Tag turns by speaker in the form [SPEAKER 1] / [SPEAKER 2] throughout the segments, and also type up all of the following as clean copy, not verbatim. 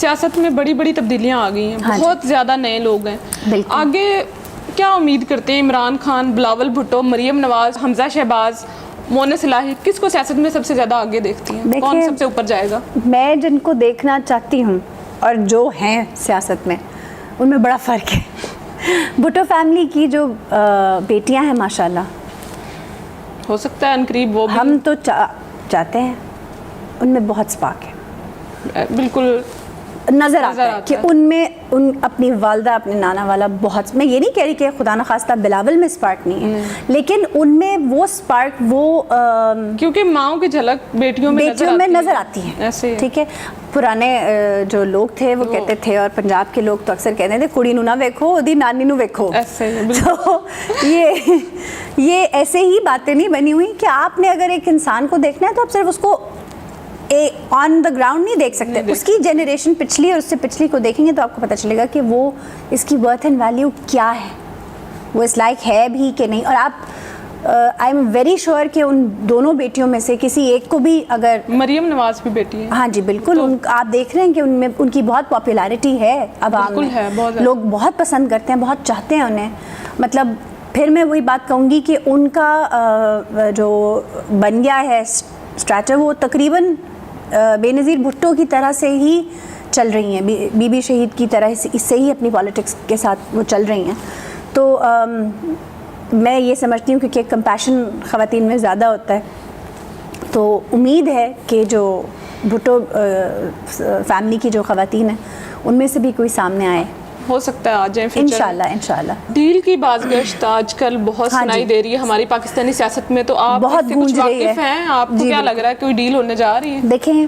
[SPEAKER 1] سیاست میں بڑی بڑی تبدیلیاں آ گئی ہیں, بہت زیادہ نئے لوگ ہیں. آگے کیا امید کرتے ہیں؟ عمران خان, بلاول بھٹو, مریم نواز, حمزہ شہباز, مونس الہی, کس کو سیاست میں سب سے زیادہ آگے دیکھتی ہیں؟ کون سب سے اوپر جائے گا؟
[SPEAKER 2] میں جن کو دیکھنا چاہتی ہوں اور جو ہیں سیاست میں, ان میں بڑا فرق ہے. بھٹو فیملی کی جو بیٹیاں ہیں ماشاءاللہ,
[SPEAKER 1] ہو سکتا ہے انقریب وہ
[SPEAKER 2] ہم تو چاہتے ہیں, ان میں بہت سپارک ہے,
[SPEAKER 1] بالکل
[SPEAKER 2] نظر آتا ہے کہ ان میں اپنی والدہ, اپنے نانا والا بہت. میں یہ نہیں کہہ رہی کہ خدا نخواستہ بلاول میں سپارک نہیں ہے, لیکن ان میں وہ سپارک, وہ
[SPEAKER 1] کیونکہ ماؤں کی جھلک بیٹیوں میں
[SPEAKER 2] نظر آتی ہے. ٹھیک ہے, پرانے جو لوگ تھے وہ کہتے تھے, اور پنجاب کے لوگ تو اکثر کہتے تھے کڑی نو نہ ویکھو اودی نانی نو ویکھو. تو یہ ایسے ہی باتیں نہیں بنی ہوئی کہ آپ نے اگر ایک انسان کو دیکھنا ہے تو آپ صرف اس کو آن دا گراؤنڈ نہیں دیکھ سکتے, اس کی جنریشن پچھلی اور اس سے پچھلی کو دیکھیں گے تو آپ کو پتہ چلے گا کہ وہ اس کی ورتھ اینڈ ویلیو کیا ہے, وہ اس لائق ہے بھی کہ نہیں. اور آپ آئی ایم ویری شیور کہ ان دونوں بیٹیوں میں سے کسی ایک کو بھی, اگر
[SPEAKER 1] مریم نواز بھی بیٹی ہے,
[SPEAKER 2] ہاں جی بالکل, آپ دیکھ رہے ہیں کہ ان میں ان کی بہت پاپولیرٹی ہے عوام میں, لوگ بہت پسند کرتے ہیں, بہت چاہتے ہیں انہیں. مطلب پھر میں وہی بات کہوں گی کہ ان کا جو بن گیا ہے اسٹریٹر, وہ تقریباً بے نظیر بھٹو کی طرح سے ہی چل رہی ہیں, بی بی شہید کی طرح اس سے ہی اپنی پالیٹکس کے ساتھ وہ چل رہی ہیں. تو میں یہ سمجھتی ہوں کہ کمپیشن خواتین میں زیادہ ہوتا ہے, تو امید ہے کہ جو بھٹو فیملی کی جو خواتین ہیں ان میں سے بھی کوئی سامنے آئے,
[SPEAKER 1] ہو سکتا ہے آ جائیں
[SPEAKER 2] انشاءاللہ.
[SPEAKER 1] ڈیل کی بازگشت آج کل بہت سنائی دے رہی ہے ہماری پاکستانی سیاست میں, تو آپ
[SPEAKER 2] بہت گونج رہی ہے.
[SPEAKER 1] آپ کو کیا لگ رہا ہے کوئی ڈیل ہونے جا رہی ہے؟
[SPEAKER 2] دیکھیں,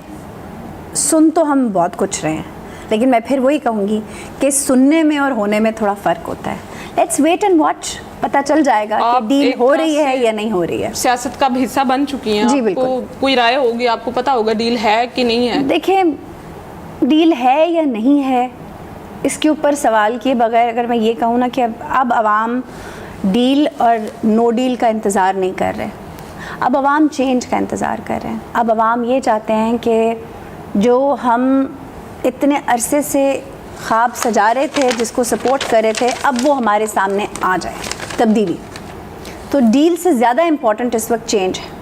[SPEAKER 2] سن تو ہم بہت کچھ رہے ہیں, لیکن میں پھر وہی کہوں گی کہ سننے میں اور ہونے میں تھوڑا فرق ہوتا ہے. لیٹس ویٹ اینڈ واچ, پتہ چل جائے گا کہ ڈیل ہو رہی ہے یا نہیں ہو رہی ہے.
[SPEAKER 1] سیاست کا حصہ بن چکی ہیں,
[SPEAKER 2] جی بالکل,
[SPEAKER 1] کوئی رائے ہوگی, آپ کو پتہ ہوگا ڈیل ہے کہ نہیں ہے.
[SPEAKER 2] دیکھیں, ڈیل ہے یا نہیں ہے اس کے اوپر سوال کیے بغیر اگر میں یہ کہوں نا کہ اب عوام ڈیل اور نو ڈیل کا انتظار نہیں کر رہے, اب عوام چینج کا انتظار کر رہے ہیں. اب عوام یہ چاہتے ہیں کہ جو ہم اتنے عرصے سے خواب سجا رہے تھے, جس کو سپورٹ کر رہے تھے, اب وہ ہمارے سامنے آ جائے, تبدیلی. تو ڈیل سے زیادہ امپورٹنٹ اس وقت چینج ہے.